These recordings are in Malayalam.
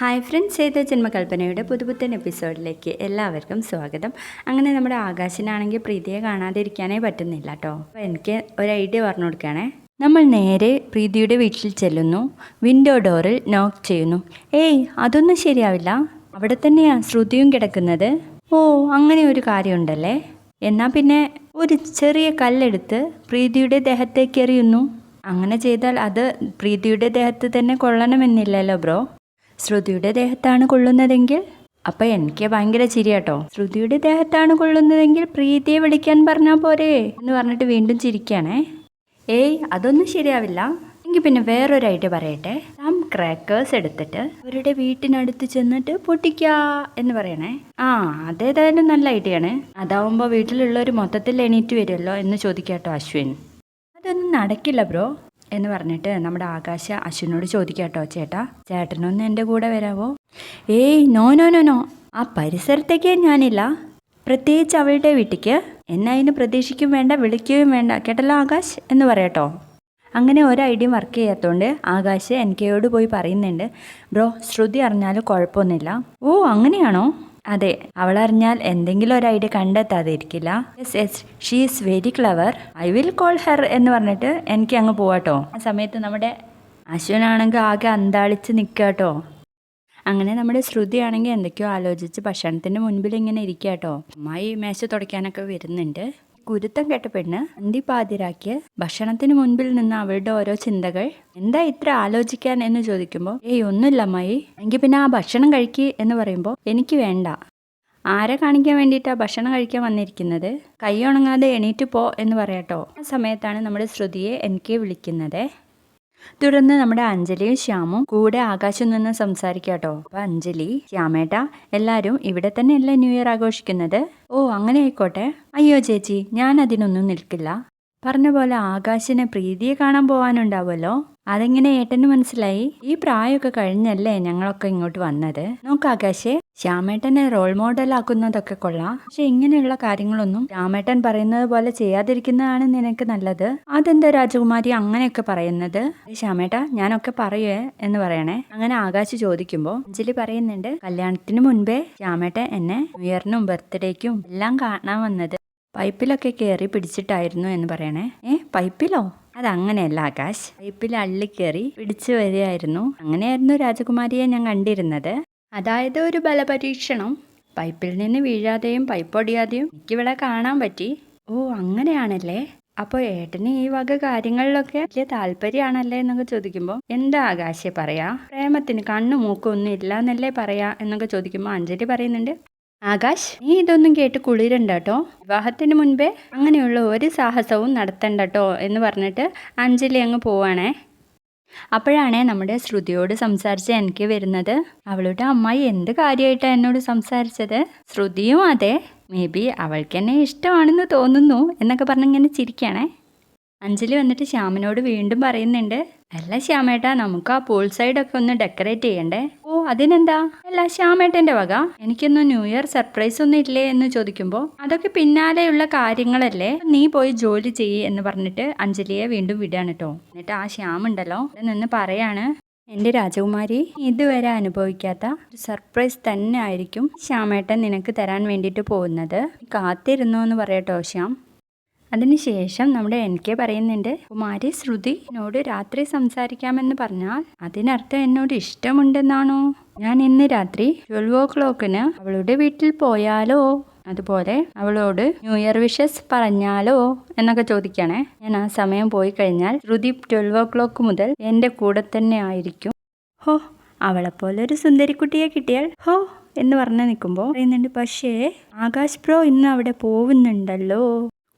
ഹായ് ഫ്രണ്ട്സ്, ഏതോ ജന്മകൽപ്പനയുടെ പുതുപുത്തൻ എപ്പിസോഡിലേക്ക് എല്ലാവർക്കും സ്വാഗതം. അങ്ങനെ നമ്മുടെ ആകാശിനാണെങ്കിൽ പ്രീതിയെ കാണാതിരിക്കാനേ പറ്റുന്നില്ല കേട്ടോ. അപ്പോൾ എനിക്ക് ഒരു ഐഡിയ പറഞ്ഞു കൊടുക്കുകയാണേ. നമ്മൾ നേരെ പ്രീതിയുടെ വീട്ടിൽ ചെല്ലുന്നു. വിൻഡോ ഡോറിൽ നോക്ക് ചെയ്യുന്നു. ഏയ്, അതൊന്നും ശരിയാവില്ല. അവിടെ തന്നെയാണ് ശ്രുതിയും കിടക്കുന്നത്. ഓ, അങ്ങനെ ഒരു കാര്യമുണ്ടല്ലേ. എന്നാൽ പിന്നെ ഒരു ചെറിയ കല്ലെടുത്ത് പ്രീതിയുടെ ദേഹത്തേക്ക് എറിയുന്നു. അങ്ങനെ ചെയ്താൽ അത് പ്രീതിയുടെ ദേഹത്ത് തന്നെ കൊള്ളണമെന്നില്ലല്ലോ ബ്രോ. ശ്രുതിയുടെ ദേഹത്താണ് കൊള്ളുന്നതെങ്കിൽ അപ്പം എനിക്ക് ഭയങ്കര ചിരിയാട്ടോ. ശ്രുതിയുടെ ദേഹത്താണ് കൊള്ളുന്നതെങ്കിൽ പ്രീതിയെ വിളിക്കാൻ പറഞ്ഞാൽ പോരേ എന്ന് പറഞ്ഞിട്ട് വീണ്ടും ചിരിക്കുകയാണേ. ഏയ്, അതൊന്നും ശരിയാവില്ല. എങ്കിൽ പിന്നെ വേറൊരു ഐഡിയ പറയട്ടെ. ക്രാക്കേഴ്സ് എടുത്തിട്ട് അവരുടെ വീട്ടിനടുത്ത് ചെന്നിട്ട് പൊട്ടിക്കുക എന്ന് പറയണേ. അതേതായാലും നല്ല ഐഡിയ ആണ്. അതാവുമ്പോൾ വീട്ടിലുള്ളവർ മൊത്തത്തിൽ എണീറ്റ് വരുമല്ലോ എന്ന് ചോദിക്കാട്ടോ അശ്വിൻ. അതൊന്നും നടക്കില്ല ബ്രോ എന്ന് പറഞ്ഞിട്ട് നമ്മുടെ ആകാശ അശ്വിനോട് ചോദിക്കാട്ടോ, ചേട്ടനൊന്ന് എൻ്റെ കൂടെ വരാവോ? ഏയ്, നോ നോ നോ നോ, ആ പരിസരത്തേക്ക് ഞാനില്ല. പ്രത്യേകിച്ച് അവളുടെ വീട്ടിലേക്ക് എന്നെ അതിന് പ്രതീക്ഷിക്കും വേണ്ട, വിളിക്കുകയും വേണ്ട, കേട്ടല്ലോ ആകാശ് എന്ന് പറയാട്ടോ. അങ്ങനെ ഒരു ഐഡിയ വർക്ക് ചെയ്യാത്തതുകൊണ്ട് ആകാശ് എനിക്കയോട് പോയി പറയുന്നുണ്ട്, ബ്രോ ശ്രുതി അറിഞ്ഞാലും കുഴപ്പമൊന്നുമില്ല. ഓ, അങ്ങനെയാണോ? അതെ, അവളറിഞ്ഞാൽ എന്തെങ്കിലും ഒരു ഐഡിയ കണ്ടെത്താതിരിക്കില്ല. She is very clever, I will call her എന്ന് പറഞ്ഞിട്ട് എനിക്ക് അങ്ങ് പോവാട്ടോ. ആ സമയത്ത് നമ്മുടെ അശ്വിനാണെങ്കിൽ ആകെ അന്താളിച്ച് നിൽക്കാട്ടോ. അങ്ങനെ നമ്മുടെ ശ്രുതി ആണെങ്കിൽ എന്തൊക്കെയോ ആലോചിച്ച് ഭക്ഷണത്തിൻ്റെ മുൻപിൽ ഇങ്ങനെ ഇരിക്കാട്ടോ. അമ്മായി മേശ തുടയ്ക്കാനൊക്കെ വരുന്നുണ്ട്. കുരുത്തം കേട്ട പെണ്ണ് അന്തിപ്പാതിരാക്കിയ ഭക്ഷണത്തിന് മുൻപിൽ നിന്ന് അവളുടെ ഓരോ ചിന്തകൾ. എന്താ ഇത്ര ആലോചിക്കാൻ എന്ന് ചോദിക്കുമ്പോൾ, ഏയ് ഒന്നുമില്ല അമ്മായി. എങ്കിൽ പിന്നെ ആ ഭക്ഷണം കഴിക്കുക എന്ന് പറയുമ്പോൾ, എനിക്ക് വേണ്ട. ആരെ കാണിക്കാൻ വേണ്ടിയിട്ടാണ് ഭക്ഷണം കഴിക്കാൻ വന്നിരിക്കുന്നത്? കൈ ഉണങ്ങാതെ എണീറ്റ് പോ എന്ന് പറയാട്ടോ. ആ സമയത്താണ് നമ്മുടെ ശ്രുതിയെ എനിക്ക് വിളിക്കുന്നത്. തുടർന്ന് നമ്മുടെ അഞ്ജലിയും ശ്യാമും കൂടെ ആകാശം നിന്ന് സംസാരിക്കാട്ടോ. അപ്പൊ അഞ്ജലി, ശ്യാമേട്ട, എല്ലാവരും ഇവിടെ തന്നെയല്ലേ ന്യൂ ഇയർ ആഘോഷിക്കുന്നത്? ഓ, അങ്ങനെ ആയിക്കോട്ടെ. അയ്യോ ചേച്ചി, ഞാൻ അതിനൊന്നും നിൽക്കില്ല. പറഞ്ഞ പോലെ ആകാശിനെ പ്രീതിയെ കാണാൻ പോവാനുണ്ടാവുമല്ലോ. അതെങ്ങനെ ഏട്ടന് മനസ്സിലായി? ഈ പ്രായമൊക്കെ കഴിഞ്ഞല്ലേ ഞങ്ങളൊക്കെ ഇങ്ങോട്ട് വന്നത്. നോക്ക് ആകാശേ, ശ്യാമേട്ടനെ റോൾ മോഡലാക്കുന്നതൊക്കെ കൊള്ളാം. പക്ഷെ ഇങ്ങനെയുള്ള കാര്യങ്ങളൊന്നും ശ്യാമേട്ടൻ പറയുന്നത് പോലെ ചെയ്യാതിരിക്കുന്നതാണ് നിനക്ക് നല്ലത്. അതെന്താ രാജകുമാരി അങ്ങനെയൊക്കെ പറയുന്നത്? ശ്യാമേട്ട, ഞാനൊക്കെ പറയുവേ എന്ന് പറയണേ. അങ്ങനെ ആകാശ് ചോദിക്കുമ്പോൾ അഞ്ജലി പറയുന്നുണ്ട്, കല്യാണത്തിന് മുൻപേ ശ്യാമേട്ടൻ എന്നെ ന്യൂ ഇയറിനും ബർത്ത്ഡേക്കും എല്ലാം കാണാൻ വന്നത് പൈപ്പിലൊക്കെ കയറി പിടിച്ചിട്ടായിരുന്നു എന്ന് പറയണേ. പൈപ്പിലോ? അതങ്ങനെയല്ല ആകാശ്, പൈപ്പിൽ അള്ളിക്കേറി പിടിച്ചു വരികയായിരുന്നു. അങ്ങനെയായിരുന്നു രാജകുമാരിയെ ഞാൻ കണ്ടിരുന്നത്. അതായത് ഒരു ബലപരീക്ഷണം. പൈപ്പിൽ നിന്ന് വീഴാതെയും പൈപ്പൊടിയാതെയും എനിക്കിവിടെ കാണാൻ പറ്റി. ഓ, അങ്ങനെയാണല്ലേ. അപ്പോൾ ഏട്ടന് ഈ വക കാര്യങ്ങളിലൊക്കെ വലിയ താല്പര്യമാണല്ലേ എന്നൊക്കെ ചോദിക്കുമ്പോൾ, എന്താ ആകാശെ പറയാ, പ്രേമത്തിന് കണ്ണു മൂക്കൊന്നും ഇല്ല എന്നല്ലേ പറയാ എന്നൊക്കെ ചോദിക്കുമ്പോൾ അഞ്ജലി പറയുന്നുണ്ട്, ആകാശ്, നീ ഇതൊന്നും കേട്ട് കുളിരണ്ടോ. വിവാഹത്തിന് മുൻപേ അങ്ങനെയുള്ള ഒരു സാഹസവും നടത്തണ്ടട്ടോ എന്ന് പറഞ്ഞിട്ട് അഞ്ജലി അങ്ങ് പോവാണേ. അപ്പോഴാണേ നമ്മുടെ ശ്രുതിയോട് സംസാരിച്ച് എനിക്ക് വരുന്നത്. അവളുടെ അമ്മായി എന്ത് കാര്യമായിട്ടാണ് എന്നോട് സംസാരിച്ചത്? ശ്രുതിയും അതെ, മേ ബി അവൾക്ക് എന്നെ ഇഷ്ടമാണെന്ന് തോന്നുന്നു എന്നൊക്കെ പറഞ്ഞിങ്ങനെ ചിരിക്കുകയാണേ. അഞ്ജലി വന്നിട്ട് ശ്യാമിനോട് വീണ്ടും പറയുന്നുണ്ട്, അല്ല ശ്യാമേട്ടാ, നമുക്ക് ആ പൂൾ സൈഡൊക്കെ ഒന്ന് ഡെക്കറേറ്റ് ചെയ്യണ്ടേ? ഓ, അതിനെന്താ? അല്ല ശ്യാമേട്ടൻ്റെ വക എനിക്കൊന്നും ന്യൂ ഇയർ സർപ്രൈസ് ഒന്നും ഇല്ലേ എന്ന് ചോദിക്കുമ്പോൾ, അതൊക്കെ പിന്നാലെയുള്ള കാര്യങ്ങളല്ലേ, നീ പോയി ജോലി ചെയ്യ് എന്ന് പറഞ്ഞിട്ട് അഞ്ജലിയെ വീണ്ടും വിടാണ് കേട്ടോ. എന്നിട്ട് ആ ശ്യാമുണ്ടല്ലോ നിന്ന് പറയാണ്, എൻ്റെ രാജകുമാരി, ഇതുവരെ അനുഭവിക്കാത്ത ഒരു സർപ്രൈസ് തന്നെ ആയിരിക്കും ശ്യാമേട്ടൻ നിനക്ക് തരാൻ വേണ്ടിയിട്ട് പോകുന്നത്. കാത്തിരുന്നു എന്ന് പറയട്ടോ ശ്യാം. അതിനുശേഷം നമ്മുടെ എനിക്ക് പറയുന്നുണ്ട്, കുമാരി ശ്രുതി എന്നോട് രാത്രി സംസാരിക്കാമെന്ന് പറഞ്ഞാൽ അതിനർത്ഥം എന്നോട് ഇഷ്ടമുണ്ടെന്നാണോ? ഞാൻ ഇന്ന് രാത്രി 12 o'clock അവളുടെ വീട്ടിൽ പോയാലോ? അതുപോലെ അവളോട് ന്യൂ ഇയർ വിഷസ് പറഞ്ഞാലോ എന്നൊക്കെ ചോദിക്കണേ. ഞാൻ ആ സമയം പോയി കഴിഞ്ഞാൽ ശ്രുതി 12 o'clock മുതൽ എൻ്റെ കൂടെ തന്നെ ആയിരിക്കും. ഹോ, അവളെപ്പോലൊരു സുന്ദരിക്കുട്ടിയെ കിട്ടിയാൽ ഹോ എന്ന് പറഞ്ഞ് നിൽക്കുമ്പോൾ പറയുന്നുണ്ട്, പക്ഷേ ആകാശ് ബ്രോ ഇന്ന് അവിടെ പോകുന്നുണ്ടല്ലോ.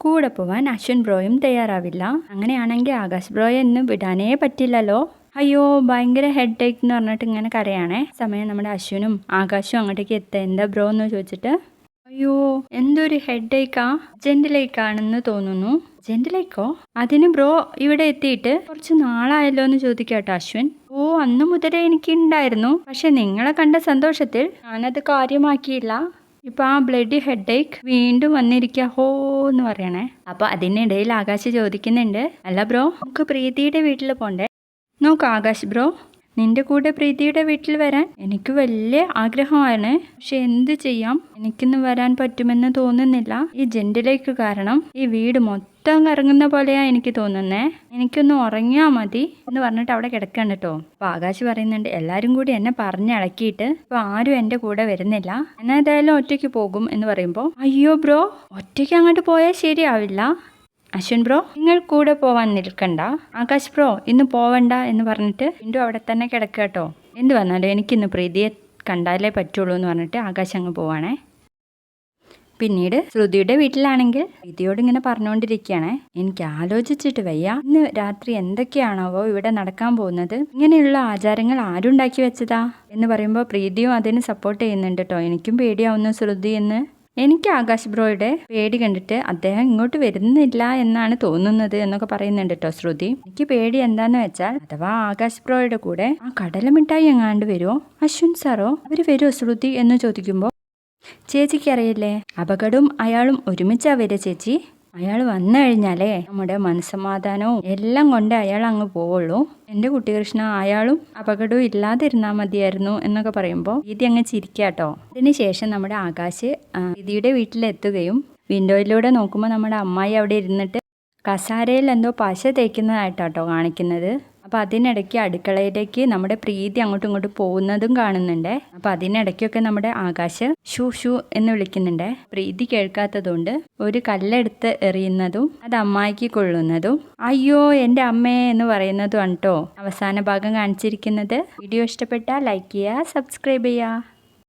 കൂടെ പോവാൻ അശ്വിൻ ബ്രോയും തയ്യാറാവില്ല. അങ്ങനെയാണെങ്കിൽ ആകാശ് ബ്രോയെ ഇന്ന് വിടാനേ പറ്റില്ലല്ലോ. അയ്യോ, ഭയങ്കര ഹെഡ് ഏക്ക് എന്ന് പറഞ്ഞിട്ട് ഇങ്ങനെ കരയാണേ. സമയം നമ്മുടെ അശ്വിനും ആകാശും അങ്ങോട്ടേക്ക് എത്തുക, എന്താ ബ്രോ എന്ന് ചോദിച്ചിട്ട്, അയ്യോ എന്തൊരു ഹെഡ് ഏക്കാ, ജെന്റിലേക്കാണെന്ന് തോന്നുന്നു. ജെന്റിലേക്കോ? അതിന് ബ്രോ ഇവിടെ എത്തിയിട്ട് കുറച്ച് നാളായല്ലോ എന്ന് ചോദിക്കാട്ടോ അശ്വിൻ. ഓ, അന്ന് മുതലേ എനിക്ക് ഉണ്ടായിരുന്നു, പക്ഷെ നിങ്ങളെ കണ്ട സന്തോഷത്തിൽ ഞാനത് കാര്യമാക്കിയില്ല. ഇപ്പം ആ ബ്ലഡി ഹെഡ് ഏക്ക് വീണ്ടും വന്നിരിക്കുക ഹോ എന്ന് പറയണേ. അപ്പോൾ അതിനിടയിൽ ആകാശ് ചോദിക്കുന്നുണ്ട്, അല്ല ബ്രോ, നമുക്ക് പ്രീതിയുടെ വീട്ടിൽ പോണ്ടേ? നോക്ക് ആകാശ് ബ്രോ, നിന്റെ കൂടെ പ്രീതിയുടെ വീട്ടിൽ വരാൻ എനിക്ക് വലിയ ആഗ്രഹമാണ്. പക്ഷെ എന്ത് ചെയ്യാം, എനിക്കിന്ന് വരാൻ പറ്റുമെന്ന് തോന്നുന്നില്ല. ഈ ജെന്റിലേക്ക് കാരണം ഈ വീട് മൊത്തം കറങ്ങുന്ന പോലെയാ എനിക്ക് തോന്നുന്നേ. എനിക്കൊന്ന് ഉറങ്ങിയാൽ മതി എന്ന് പറഞ്ഞിട്ട് അവിടെ കിടക്കാണ് കേട്ടോ. അപ്പൊ ആകാശ് പറയുന്നുണ്ട്, എല്ലാരും കൂടി എന്നെ പറഞ്ഞിളക്കിയിട്ട് ഇപ്പൊ ആരും എന്റെ കൂടെ വരുന്നില്ല, എന്നാ ഏതായാലും ഒറ്റയ്ക്ക് പോകും എന്ന് പറയുമ്പോൾ, അയ്യോ ബ്രോ, ഒറ്റയ്ക്ക് അങ്ങോട്ട് പോയാൽ ശരിയാവില്ല. അശ്വിൻ ബ്രോ, നിങ്ങൾ കൂടെ പോവാൻ നിൽക്കണ്ട. ആകാശ് ബ്രോ, ഇന്ന് പോവണ്ട എന്ന് പറഞ്ഞിട്ട് വീണ്ടും അവിടെ തന്നെ കിടക്കുക കേട്ടോ. എന്ത് വന്നാലും എനിക്കിന്ന് പ്രീതിയെ കണ്ടാലേ പറ്റുള്ളൂ എന്ന് പറഞ്ഞിട്ട് ആകാശ് അങ്ങ് പോവാണേ. പിന്നീട് ശ്രുതിയുടെ വീട്ടിലാണെങ്കിൽ പ്രീതിയോട് ഇങ്ങനെ പറഞ്ഞുകൊണ്ടിരിക്കുകയാണേ, എനിക്ക് ആലോചിച്ചിട്ട് വയ്യ, ഇന്ന് രാത്രി എന്തൊക്കെയാണാവോ ഇവിടെ നടക്കാൻ പോകുന്നത്. ഇങ്ങനെയുള്ള ആചാരങ്ങൾ ആരുണ്ടാക്കി വെച്ചതാ എന്ന് പറയുമ്പോൾ പ്രീതിയും അതിന് സപ്പോർട്ട് ചെയ്യുന്നുണ്ട് കേട്ടോ. എനിക്കും പേടിയാവുന്നു ശ്രുതി എന്ന്. എനിക്ക് ആകാശ് ബ്രോയുടെ പേടി കണ്ടിട്ട് അദ്ദേഹം ഇങ്ങോട്ട് വരുന്നില്ല എന്നാണ് തോന്നുന്നത് എന്നൊക്കെ പറയുന്നുണ്ട് കേട്ടോ ശ്രുതി. എനിക്ക് പേടി എന്താന്ന് വെച്ചാൽ, അഥവാ ആകാശ് ബ്രോയുടെ കൂടെ ആ കടലമിഠായി എങ്ങാണ്ട് വരുമോ, അശ്വിൻ സാറോ അവർ വരുമോ ശ്രുതി എന്ന് ചോദിക്കുമ്പോൾ, ചേച്ചിക്ക് അറിയില്ലേ, അപകടവും അയാളും ഒരുമിച്ചാ വരെ ചേച്ചി. അയാൾ വന്നു കഴിഞ്ഞാലേ നമ്മുടെ മനസ്സമാധാനവും എല്ലാം കൊണ്ട് അയാൾ അങ്ങ് പോവുള്ളൂ. എൻ്റെ കുട്ടികൃഷ്ണ, അയാളും അപകടവും ഇല്ലാതിരുന്നാൽ മതിയായിരുന്നു എന്നൊക്കെ പറയുമ്പോൾ പ്രീതി അങ്ങ് ചിരിക്കാട്ടോ. അതിനുശേഷം നമ്മുടെ ആകാശ് പ്രീതിയുടെ വീട്ടിലെത്തുകയും വിൻഡോയിലൂടെ നോക്കുമ്പോൾ നമ്മുടെ അമ്മായി അവിടെ ഇരുന്നിട്ട് കസാരയിൽ എന്തോ പശ തേക്കുന്നതായിട്ടാട്ടോ കാണിക്കുന്നത്. അപ്പോൾ അതിനിടയ്ക്ക് അടുക്കളയിലേക്ക് നമ്മുടെ പ്രീതി അങ്ങോട്ടും ഇങ്ങോട്ടും പോകുന്നതും കാണുന്നുണ്ട്. അപ്പോൾ അതിനിടയ്ക്കൊക്കെ നമ്മുടെ ആകാശ് ഷൂ ഷൂ എന്ന് വിളിക്കുന്നുണ്ട്. പ്രീതി കേൾക്കാത്തതുകൊണ്ട് ഒരു കല്ലെടുത്ത് എറിയുന്നതും അത് അമ്മായിക്ക് കൊള്ളുന്നതും അയ്യോ എൻ്റെ അമ്മേ എന്ന് പറയുന്നതും ആണ് കേട്ടോ അവസാന ഭാഗം കാണിച്ചിരിക്കുന്നത്. വീഡിയോ ഇഷ്ടപ്പെട്ടാൽ ലൈക്ക് ചെയ്യുക, സബ്സ്ക്രൈബ് ചെയ്യുക.